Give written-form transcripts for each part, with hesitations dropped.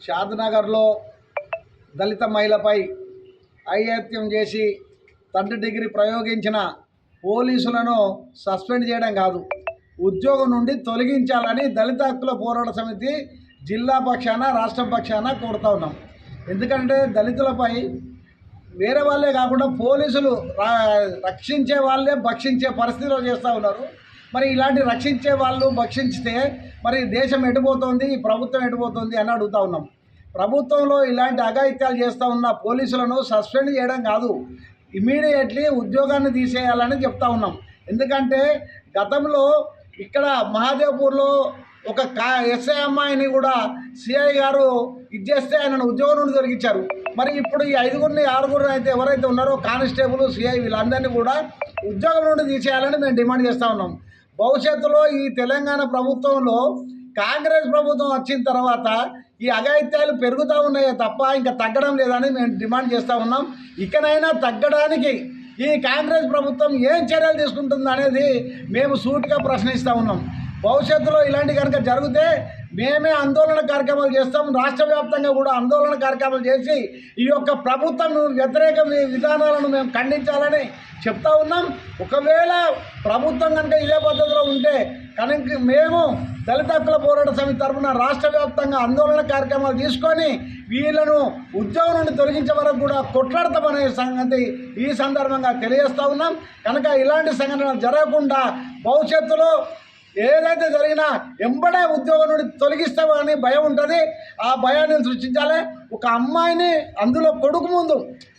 షాద్నగర్లో దళిత మహిళపై అఘాయిత్యం చేసి third degree ప్రయోగించిన పోలీసులను సస్పెండ్ చేయడం కాదు, ఉద్యోగం నుండి తొలగించాలని దళిత హక్కుల పోరాట సమితి జిల్లా పక్షాన రాష్ట్ర పక్షాన కోరుతా ఉన్నాం. ఎందుకంటే దళితులపై వేరే వాళ్ళే కాకుండా పోలీసులు రక్షించే వాళ్ళే భక్షించే పరిస్థితిలో చేస్తూ ఉన్నారు. మరి ఇలాంటి రక్షించే వాళ్ళు భక్షించితే మరి దేశం ఎటుపోతుంది, ప్రభుత్వం ఎటుపోతుంది అని అడుగుతూ ఉన్నాం. ప్రభుత్వంలో ఇలాంటి అఘాయిత్యాలు చేస్తూ ఉన్న పోలీసులను సస్పెండ్ చేయడం కాదు, ఇమీడియట్లీ ఉద్యోగాన్ని తీసేయాలని చెప్తా ఉన్నాం. ఎందుకంటే గతంలో ఇక్కడ మహాదేవ్పూర్లో ఒక ఎస్ఐ అమ్మాయిని కూడా సిఐ గారు ఇచ్చేస్తే ఆయనను ఉద్యోగం నుండి తొలగించారు. మరి ఇప్పుడు ఈ 5గురిని 6గురిని అయితే ఎవరైతే ఉన్నారో కానిస్టేబుల్ సిఐ వీళ్ళందరినీ కూడా ఉద్యోగం నుండి తీసేయాలని మేము డిమాండ్ చేస్తూ ఉన్నాం. భవిష్యత్తులో ఈ తెలంగాణ ప్రభుత్వంలో కాంగ్రెస్ ప్రభుత్వం వచ్చిన తర్వాత ఈ అఘాయిత్యాలు పెరుగుతూ ఉన్నాయే తప్ప ఇంకా తగ్గడం లేదని మేము డిమాండ్ చేస్తూ ఉన్నాం. ఇకనైనా తగ్గడానికి ఈ కాంగ్రెస్ ప్రభుత్వం ఏం చర్యలు తీసుకుంటుంది అనేది మేము సూటిగా ప్రశ్నిస్తూ ఉన్నాం. భవిష్యత్తులో ఇలాంటి కనుక జరిగితే మేమే ఆందోళన కార్యక్రమాలు చేస్తాం. రాష్ట్ర వ్యాప్తంగా కూడా ఆందోళన కార్యక్రమాలు చేసి ఈ యొక్క ప్రభుత్వం వ్యతిరేక విధానాలను మేము ఖండించాలని చెప్తా ఉన్నాం. ఒకవేళ ప్రభుత్వం కనుక ఇదే పద్ధతిలో ఉంటే కనుక మేము దళిత హక్కుల పోరాట సమితి తరఫున రాష్ట్ర వ్యాప్తంగా ఆందోళన కార్యక్రమాలు తీసుకొని వీళ్ళను ఉద్యోగం నుండి తొలగించే వరకు కూడా కొట్లాడతామనే సంగతి ఈ సందర్భంగా తెలియజేస్తూ ఉన్నాం. కనుక ఇలాంటి సంఘటనలు జరగకుండా భవిష్యత్తులో ఏదైతే జరిగినా ఎంబడే ఉద్యోగం నుండి తొలగిస్తామని భయం ఉంటుంది. ఆ భయాన్ని సృష్టించాలి. ఒక అమ్మాయిని అందులో కొడుకు ముందు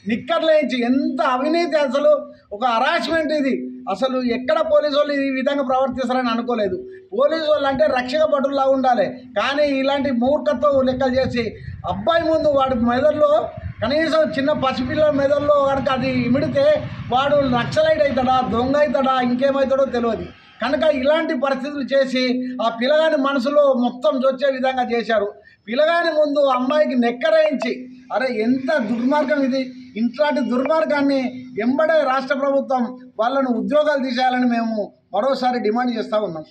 నిక్కర్లేయించి ఎంత అవినీతి, అసలు ఒక హరాస్మెంట్ ఇది. అసలు ఎక్కడ పోలీసు వాళ్ళు ఈ విధంగా ప్రవర్తిస్తారని అనుకోలేదు. పోలీసు వాళ్ళు అంటే రక్షక భటుల్లా ఉండాలి, కానీ ఇలాంటి మూర్ఖత్వం లెక్కలు చేసి అబ్బాయి ముందు వాడి మెదడులో కనీసం చిన్న పసిపిల్లల మెదడులో కనుక అది ఇమిడితే వాడు నక్సలైట్ అవుతాడా, దొంగ అవుతాడా, ఇంకేమవుతాడో తెలియదు. కనుక ఇలాంటి పరిస్థితులు చేసి ఆ పిల్లగాని మనసులో మొత్తం వచ్చే విధంగా చేశారు. పిల్లగాని ముందు అమ్మాయికి నెక్కరేయించి, అరే ఎంత దుర్మార్గం ఇది! ఇట్లాంటి దుర్మార్గాన్ని ఎంబడే రాష్ట్ర ప్రభుత్వం వాళ్ళను ఉద్యోగాలు తీసేయాలని మేము మరోసారి డిమాండ్ చేస్తూ ఉన్నాం.